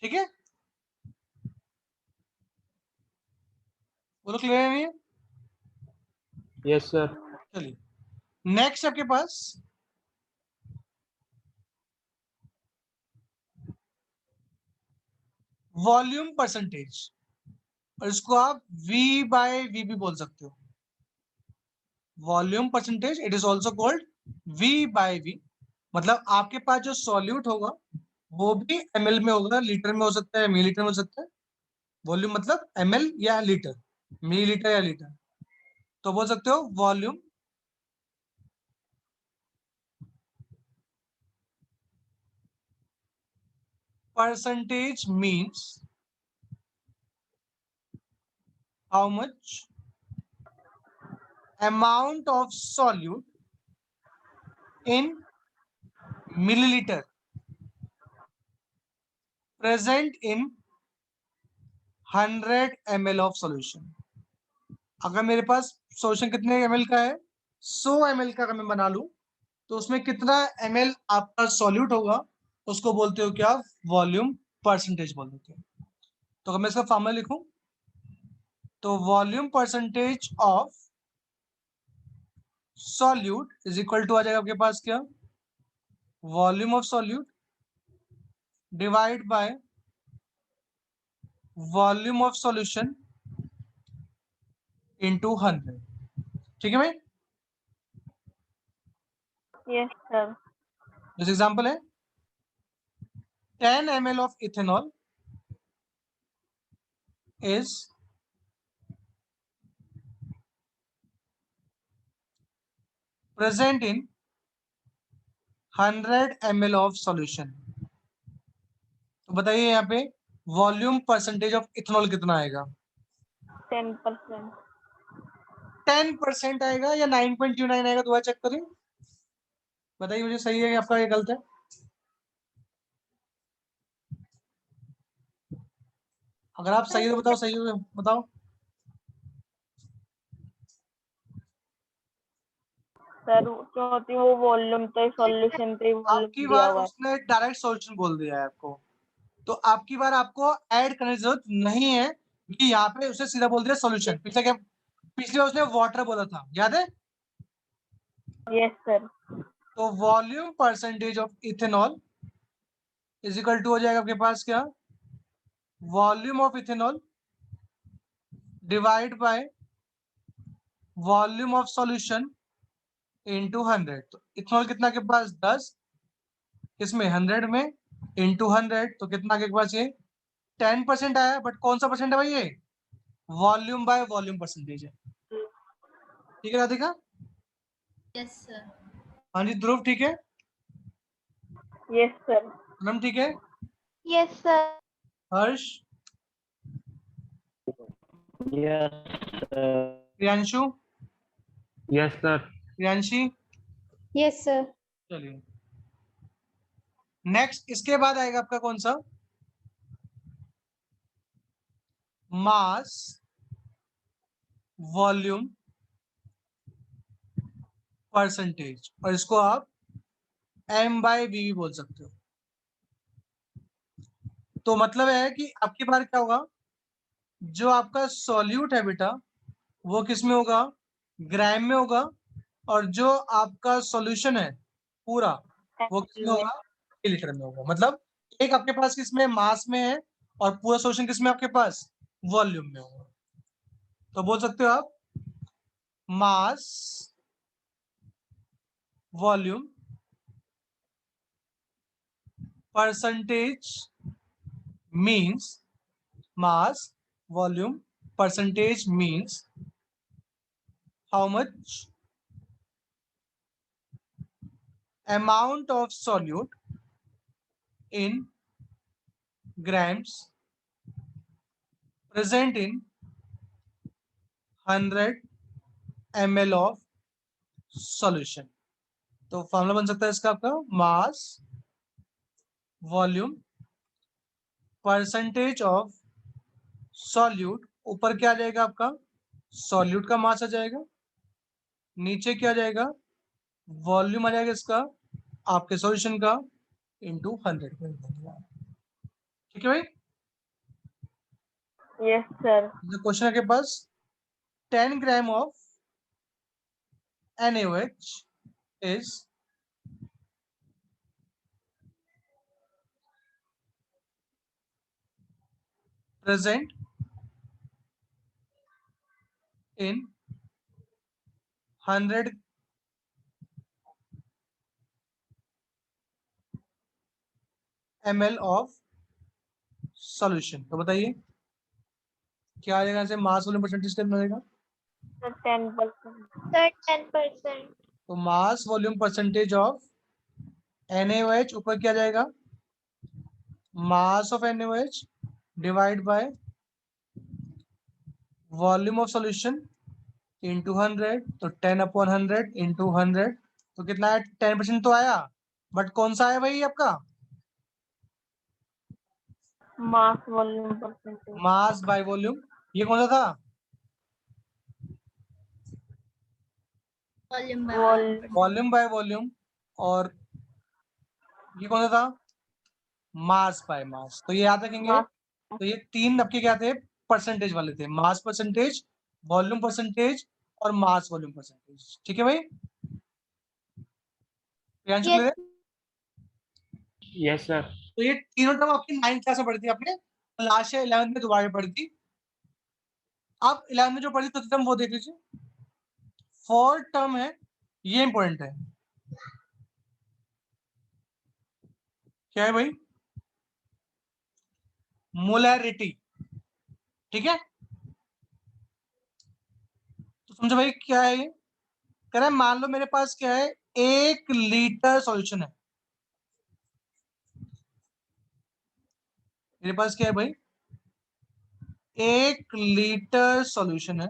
ठीक है, वो तो क्लियर नहीं है? Yes sir. चलिए नेक्स्ट आपके पास वॉल्यूम परसेंटेज, और इसको आप V/V भी बोल सकते हो। Volume percentage it is also called V/V। मतलब आपके पास जो सॉल्यूट होगा वो भी ml में होगा, लीटर में हो सकता है, मिलीलीटर में हो सकता है। वॉल्यूम मतलब ml या लीटर, मिलीलीटर या लीटर। तो बोल सकते हो volume percentage means how much amount of solute in milliliter present in 100 ml of solution। अगर मेरे पास सॉल्यूशन कितने ml का है, 100 ml का अगर मैं बना लूं, तो उसमें कितना ml आपका सॉल्यूट होगा, उसको बोलते हो क्या? वॉल्यूम परसेंटेज बोल देते हैं। तो अगर मैं इसका फॉर्मूला लिखूं, तो volume percentage of solute is equal to आ जाएगा आपके पास क्या? Volume of solute divide by volume of solution into 100। ठीक है भाई? Yes, sir. जैसे एग्जांपल है 10 ml of ethanol is present in 100 ml of solution। तो बताइए यहाँ पे वॉल्यूम परसेंटेज ऑफ इथेनॉल कितना आएगा? 10%. 10% आएगा या 9.29 आएगा? दोबारा चेक करें, बताइए मुझे सही है या आपका ये गलत है। अगर आप सही हो तो बताओ, सही हो बताओ। सर क्योंकि वो वॉल्यूम तो सॉल्यूशन पे वॉल्यूम आपकी दिया बार हुआ है। उसने डायरेक्ट सॉल्यूशन बोल दिया है आपको, तो आपकी बार आपको ऐड करने की जरूरत नहीं है, क्योंकि यहाँ पे उसने सीधा बोल दिया सॉल्यूशन। पिछली बार उसने वाटर बोला था, याद है? Yes sir. तो volume percentage of ethanol is equal to हो जाएगा आपके पास क्या? Volume of ethanol divide by volume of solution into 100। तो इथेनॉल कितना के पास? 10, इसमें 100 में इनटू 100, तो कितना के पास ये 10% आया। बट कौन सा परसेंट है भाई? ये वॉल्यूम बाय वॉल्यूम परसेंटेज है। ठीक है राधिका? Yes sir. हाँ जी ध्रुव ठीक है? Yes sir. पूनम ठीक है? Yes sir. Harsh? Yes, sir. Priyanshu? Yes sir. Priyanshi? Yes, sir. चलिए नेक्स्ट, इसके बाद आएगा आपका कौन सा? मास वॉल्यूम परसेंटेज, और इसको आप m/v भी बोल सकते हो। तो मतलब है कि आपकी बार क्या होगा, जो आपका सॉल्यूट है बेटा वो किस में होगा? ग्राम में होगा। और जो आपका सॉल्यूशन है पूरा, वो किस में होगा? लीटर में होगा। मतलब एक आपके पास किसमें? मास में है, और पूरा सॉल्यूशन किसमें आपके पास? वॉल्यूम में होगा। तो बोल सकते हो आप mass volume percentage means mass volume percentage means how much amount of solute in grams present in 100 ml of solution। तो फॉर्मूला बन सकता है इसका आपका mass volume percentage of solute. ऊपर क्या आ जाएगा आपका? सॉल्यूट का मास आ जाएगा, नीचे क्या आ जाएगा? वॉल्यूम आ जाएगा इसका, आपके सॉल्यूशन का, इनटू 100। ठीक है भाई? Yes sir. क्वेश्चन के पास 10 gram of NaOH is present in 100 ml of solution। तो बताइए क्या आ जाएगा? मास वॉल्यूम परसेंटेज कितना आएगा? सर 10%। सर 10%। तो mass volume percentage of NaOH ऊपर क्या जाएगा? Mass of NaOH divide by volume of solution into 100। तो 10/100 इंटू 100, तो कितना है? 10% तो आया, बट कौन सा है भाई आपका? Mass volume percentage. Mass by volume. ये कौन सा था? Volume by volume volume by volume, और ये कौन सा था, मास बाय मास। तो ये याद रखेंगे। मास। तो ये तीन आपके क्या थे, परसेंटेज वाले थे, मास परसेंटेज, वॉल्यूम परसेंटेज और मास वॉल्यूम परसेंटेज। ठीक है भाई, प्रियांशु Yes. clear है? Yes sir. तो ये तीनों टर्म आपकी 9th क्लास में पढ़ी थी आपने, लास्ट ईयर 11th में दोबारा पढ़ी थी। आप 11th में जो पढ़ी तो टर्म वो देख लीजिए। फोर्थ टर्म है, ये इंपॉर्टेंट है, क्या है भाई, मोलैरिटी। ठीक है, तो समझो भाई क्या है ये, कह रहा है मान लो मेरे पास क्या है, 1 लीटर सॉल्यूशन है। मेरे पास क्या है भाई, 1 लीटर सॉल्यूशन है।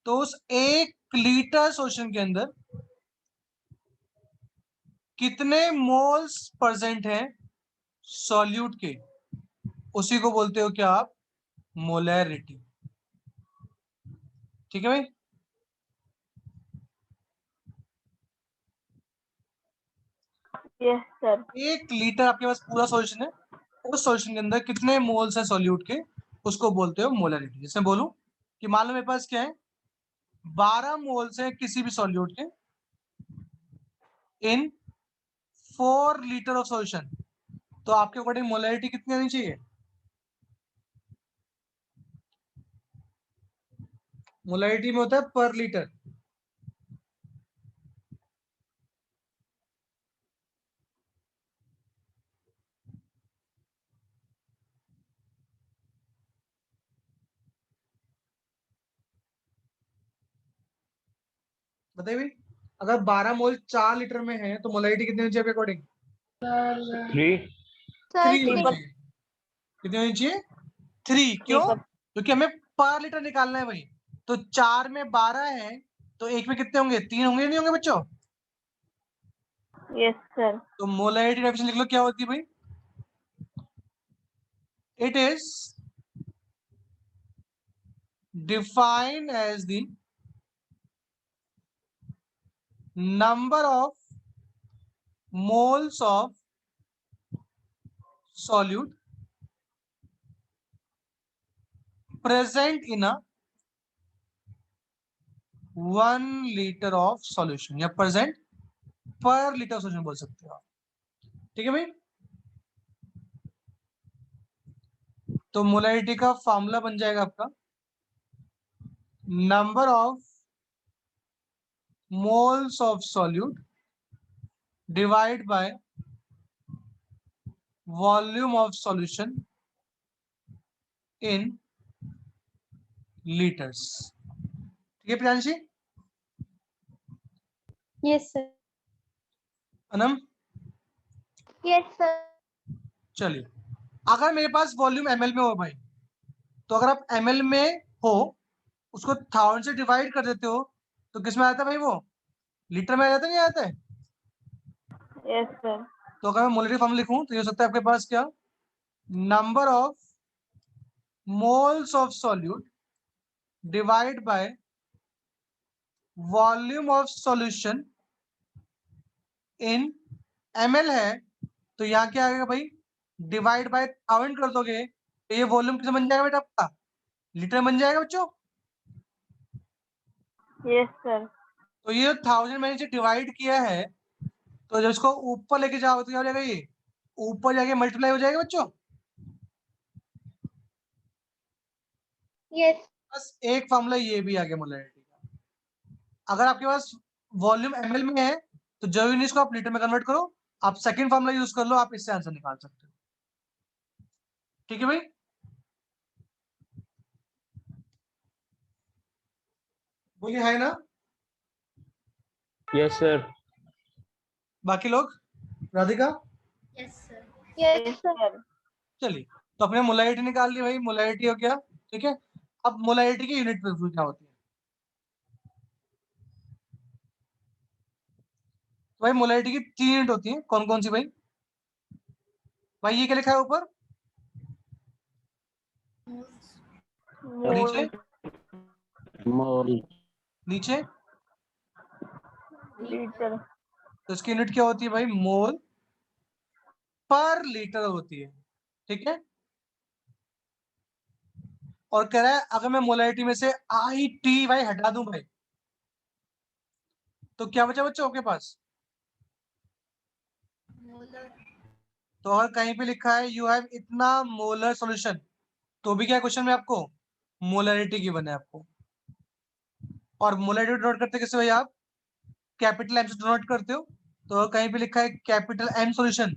तो उस 1 लीटर सॉल्यूशन के अंदर कितने मोल्स प्रेजेंट हैं सॉल्यूट के, उसी को बोलते हो क्या आप, मोलैरिटी। ठीक है भाई, यस सर। 1 लीटर आपके पास पूरा सॉल्यूशन है, उस सॉल्यूशन के अंदर कितने मोल्स हैं सॉल्यूट के, उसको बोलते हो मोलैरिटी। जैसे बोलूं कि मान लो मेरे पास क्या है, 12 मोल्स है किसी भी सॉल्यूट के इन 4 लीटर ऑफ सॉल्यूशन, तो आपके अकॉर्डिंग मोलैरिटी कितनी आनी चाहिए, मोलैरिटी में होता है पर लीटर। बताइए भाई, अगर 12 मोल 4 लीटर में है तो मोलैरिटी कितनी होनी चाहिए आपके अकॉर्डिंग, 3। Sir, 3 होनी three. चाहिए। कितनी होनी चाहिए, 3। क्यों, क्योंकि हमें पर लीटर निकालना है भाई। तो 4 में 12 है, तो एक में कितने होंगे, 3 होंगे, नहीं होंगे बच्चों। Yes sir. तो मोलैरिटी डेफिनेशन लिख लो, क्या होती है भाई, it is defined as the number of moles of solute present in a 1 liter of solution, या present per liter solution बोल सकते हो आप। ठीक है भाई, तो मोलैरिटी का फॉर्मूला बन जाएगा आपका number of moles of solute divide by volume of solution in litres. ठीक है Priyanshi, Yes, sir. Anam, Yes, sir. चलिए, अगर मेरे पास वॉल्यूम एमएल में हो भाई, तो अगर आप एमएल में हो, उसको 1000 से डिवाइड कर देते हो, तो किस में आता है भाई, वो लीटर में आ जाता है, नहीं आता है। Yes sir. तो अगर मैं मोलरी फॉर्म लिखूं तो ये हो सकता है आपके पास क्या, number of moles of solute divide by volume of solution in ML है, तो यहाँ क्या आएगा भाई, डिवाइड बाय 1000 कर दोगे तो ये वॉल्यूम किस बन जाएगा बेटा आपका, लीटर बन जाएगा बच्चों। Yes sir. तो ये 1000 मैंने से डिवाइड किया है, तो जब इसको ऊपर लेके जाओ तो क्या हो जाएगा, ये ऊपर जाके मल्टीप्लाई हो जाएगा बच्चों। Yes. बस एक फॉर्मूला ये भी आ गया मोलैरिटी का। अगर आपके पास वॉल्यूम एमएल में है तो जरूरी नहीं इसको आप लीटर में कन्वर्ट करो, आप सेकंड फॉर्मूला यूज कर लो, आप इससे आंसर निकाल सकते हो। ठीक है भाई, बोलिए है ना, यस सर। बाकी लोग, Radhika. Yes sir. Yes, yes sir. Sir. चलिए, तो अपने मोलैरिटी निकाल ली भाई, मोलैरिटी हो गया। ठीक है, अब मोलैरिटी की यूनिट क्या होती है, तो भाई मोलैरिटी की 3 यूनिट होती है, कौन कौन सी भाई, भाई ये क्या लिखा है ऊपर, और नीचे, मोल नीचे लीटर। तो इसकी यूनिट क्या होती है भाई? मोल पर लीटर होती है, ठीक है। और कह रहा है अगर मैं मोलैरिटी में से ITY हटा दूं भाई, तो क्या बचा बच्चों आपके पास? मोलर। तो अगर कहीं पे लिखा है यू हैव इतना मोलर सॉल्यूशन, तो भी क्या क्वेश्चन में आपको मोलैरिटी गिवन है आपको। और मोलैरिटी डिनोट करते कैसे भाई? आप कैपिटल एम से डिनोट करते हो। तो अगर कहीं पे लिखा है कैपिटल एम सॉल्यूशन,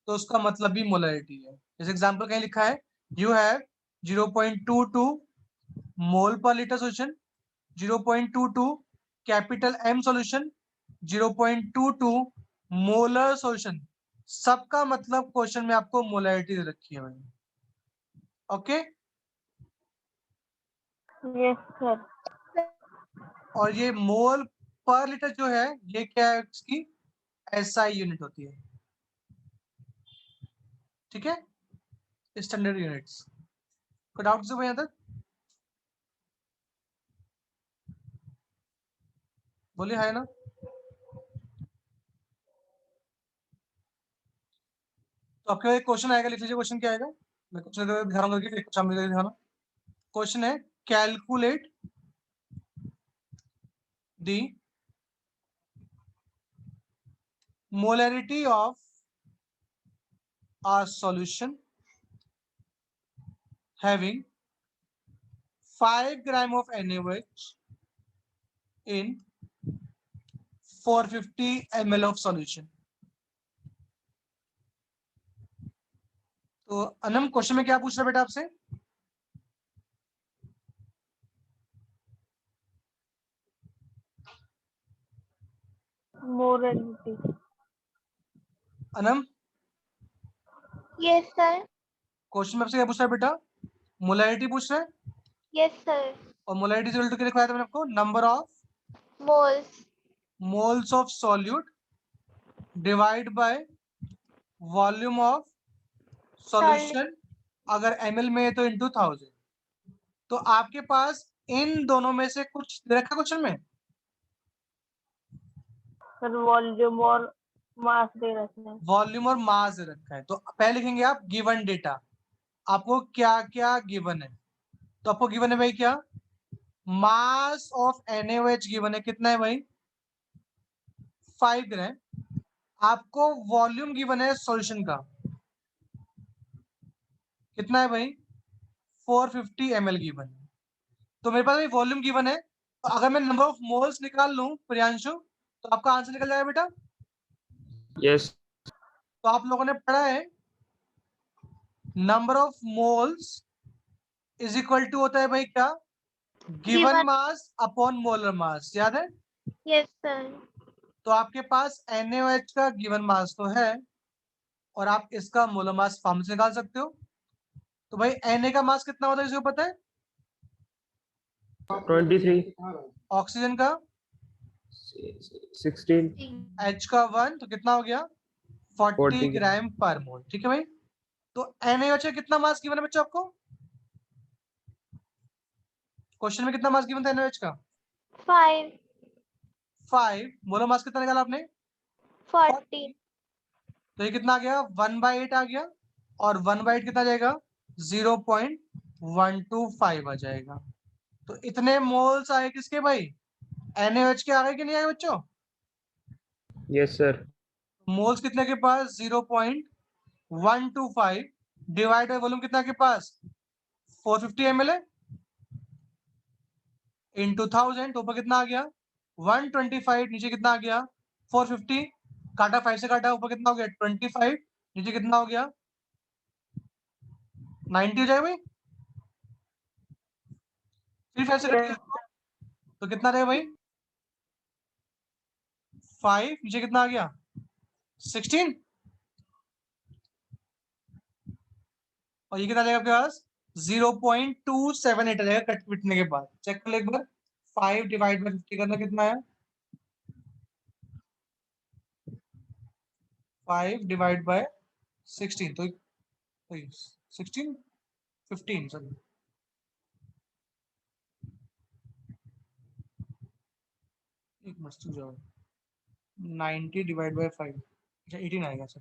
तो उसका मतलब भी मोलैरिटी है। जैसे एग्जांपल कहीं लिखा है you have 0.22 mole per litre solution, 0.22 capital M solution, 0.22 molar solution, सबका मतलब क्वेश्चन में आपको मोलैरिटी दे रखी है भाई। ओके। Yes sir. और ये मोल पर लीटर जो है, ये क्या है? इसकी SI यूनिट होती है, ठीक है, स्टैंडर्ड यूनिट्स। कोई डाउट से भाई यहाँ तक? बोलिए है ना। तो आपके एक क्वेश्चन आएगा, लिख लीजिए क्वेश्चन क्या आएगा। मैं क्वेश्चन दिखा रहा हूँ करके, एक सामने दिखाना। क्वेश्चन है calculate the molarity of a solution having 5 gram of NaOH in 450 ml of solution। तो अनम क्वेश्चन में क्या पूछ रहा है बेटा आपसे? Molarity. Anam yes sir. Question में आपसे क्या पूछ रहा है बेटा? मोलैरिटी पूछ रहा है। Yes sir. और मोलैरिटी इक्वल टू क्या लिखवाया था मैंने आपको? Number of moles. Moles of solute divide by volume of solution. अगर ml में है तो इंटू 1000। तो आपके पास इन दोनों में से कुछ दे रखा क्वेश्चन में? सर वॉल्यूम और मास दे रखे हैं। वॉल्यूम और मास दे रखा है। तो पहले लिखेंगे आप गिवन डेटा, आपको क्या क्या गिवन है। तो आपको गिवन है भाई क्या? मास ऑफ NaOH गिवन है, कितना है भाई? 5 ग्राम। आपको वॉल्यूम गिवन है सॉल्यूशन का, कितना है भाई? 450 ml गिवन है। तो मेरे पास भाई वॉल्यूम गिवन है, तो अगर मैं नंबर ऑफ मोल्स निकाल लूं प्रियांशु, तो आपका आंसर निकल जाएगा बेटा। यस तो आप लोगों ने पढ़ा है number of moles is equal to होता है भाई क्या? Given Given. Mass upon molar mass, याद है? Yes sir. तो आपके पास NaOH का गिवन मास तो है, और आप इसका मोलर मास फॉर्म से निकाल सकते हो। तो भाई Na का मास कितना होता है इसको पता है? 23 ऑक्सीजन का 16 H का 1, तो कितना हो गया? 40 40 ग्राम पर मोल, ठीक है भाई। तो NaOH का कितना मास गिवन है बच्चों आपको? क्वेश्चन में कितना मास गिवन था NaOH का? 5 5। मोलर मास कितना निकाला आपने? 40। तो ये कितना आ गया? 1/8 आ गया। और 1/8 कितना आ जाएगा? 0.125 आ जाएगा। तो इतने मोल्स आए किसके भाई? NaOH के आ गए कि नहीं आए बच्चों? यस सर मोल्स कितने के पास? 0.125 डिवाइड बाय वॉल्यूम कितना के पास? 450 ml है, इंटू 1000। तो ऊपर कितना आ गया? 125। नीचे कितना आ गया? 450। काटा 5 से काटा, ऊपर कितना हो गया? 25। नीचे कितना हो गया? 90 हो जाएगा भाई। फिर 5 से कट गया तो कितना रहेगा भाई? 5। नीचे कितना आ गया? 16। और ये कितना आ जाएगा आपके पास? 0.278 आ जाएगा कट पिटने के बाद। चेक कर लो एक बार। 5 डिवाइड बाय 50 करना कितना है? 5 डिवाइड बाय 16, तो 16 15 सॉरी। एक मिनट जाओ। 90 डिवाइड बाय 5, अच्छा 18 आएगा सर।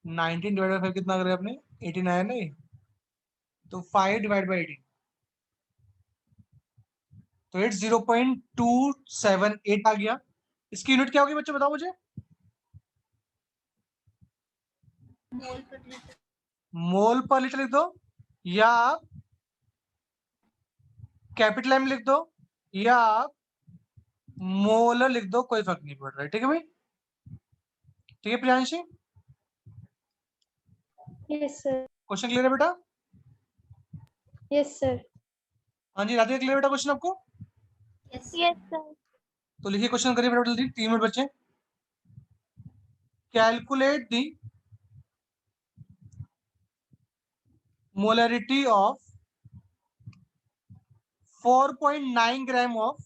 19 डिवाइड बाय 5 कितना करें आपने, 18 आया नहीं, तो 5 डिवाइड बाय 18, तो इट्स 0.278 आ गया। इसकी यूनिट क्या होगी बच्चों, बताओ मुझे। मोल पर लीटर। मोल पर लीटर लिख दो, या आप कैपिटल एम लिख दो, या आप मोलर लिख दो, कोई फर्क नहीं पड़ रहा है। ठीक है भाई, ठीक है Priyanshi, Yes, sir. Question clear है बेटा। Yes, sir. हाँ जी राधिका, क्लियर बेटा क्वेश्चन आपको। Yes yes sir. तो लिखिए क्वेश्चन, करिए बेटा जल्दी, 3 मिनट बच्चे। Calculate the molarity of 4.9 gram of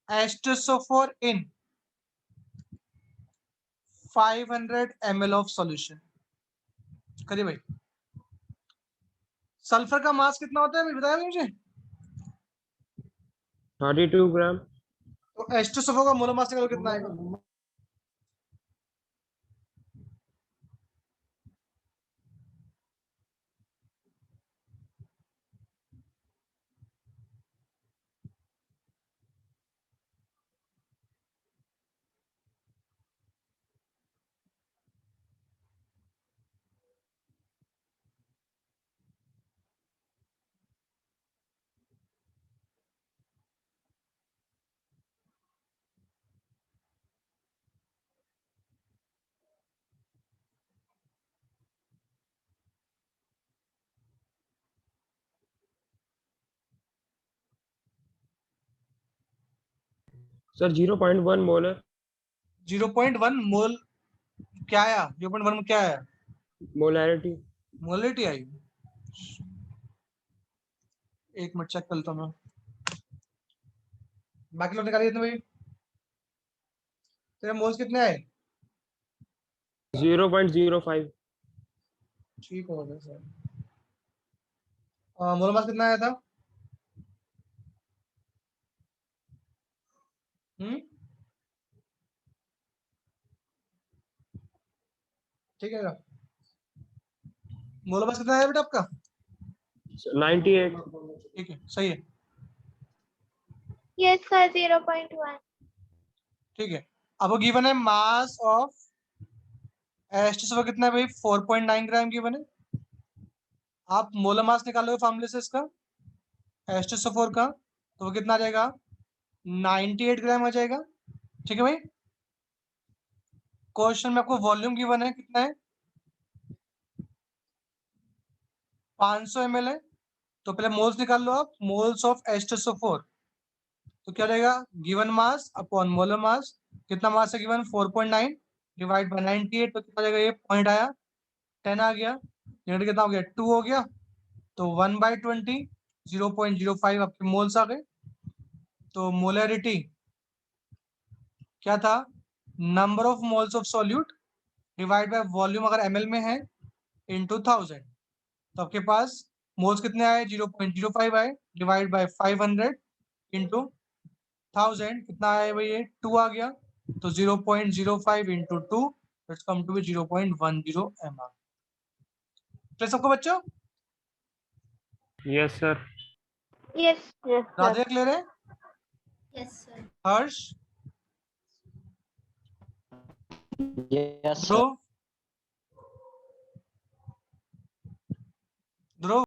H2SO4 in 500 ml of solution। करिए भाई। सल्फर का मास कितना होता है भाई, बताया मुझे। 32 ग्राम। तो H2SO4 का मोलर मास निकालो कितना आएगा। Sir 0.1 molar. 0.1 मोल क्या आया, 0.1 में क्या आया, मोलैरिटी। मोलरिटी आई। एक मिनट चेक करता हूँ मैं, बाकी लोग निकालिए इतने भाई। तेरे मोल्स कितने आए। 0.05। ठीक हो गया सर। मोलर मास कितना आया था। ठीक है, मोलर मास कितना आया बेटा आपका। 98। ठीक है, सही है। Yes sir 0.1। ठीक है, अब वो गिवन है मास ऑफ H2SO4 कितना है भाई, 4.9 ग्राम गिवन है। आप मोलर मास निकालोगे फॉर्मूले से इसका H2SO4 का, तो वो कितना आ जाएगा, 98 ग्राम आ जाएगा। ठीक है भाई, क्वेश्चन में आपको वॉल्यूम गिवन है कितना है, 500 ml है। तो पहले मोल्स निकाल लो आप, मोल्स ऑफ H2SO4, तो क्या रहेगा, गिवन मास अपॉन मोलर मास। कितना मास है गिवन, 4.9 डिवाइड बाय 98, तो कितना जाएगा, ये पॉइंट आया 10 आ गया, यूनिट कितना हो गया 2 हो गया, तो 1/20 0.05 आपके मोल्स आ गए। तो मोलरिटी क्या था, number of moles of solute divide by volume अगर ml में है इनटू 1000, तो आपके पास मोल्स कितने आए, 0.05 आए, डिवाइड बाय 500 इंटू 1000 कितना आया भाई, ये 2 आ गया, तो 0.05 into 2 it's come to be 0.10 ml। तो सबको बच्चों yes sir. Yes yes sir. Radhe clear है। Yes sir. Harsh, yes sir. Dhruv, ध्रुव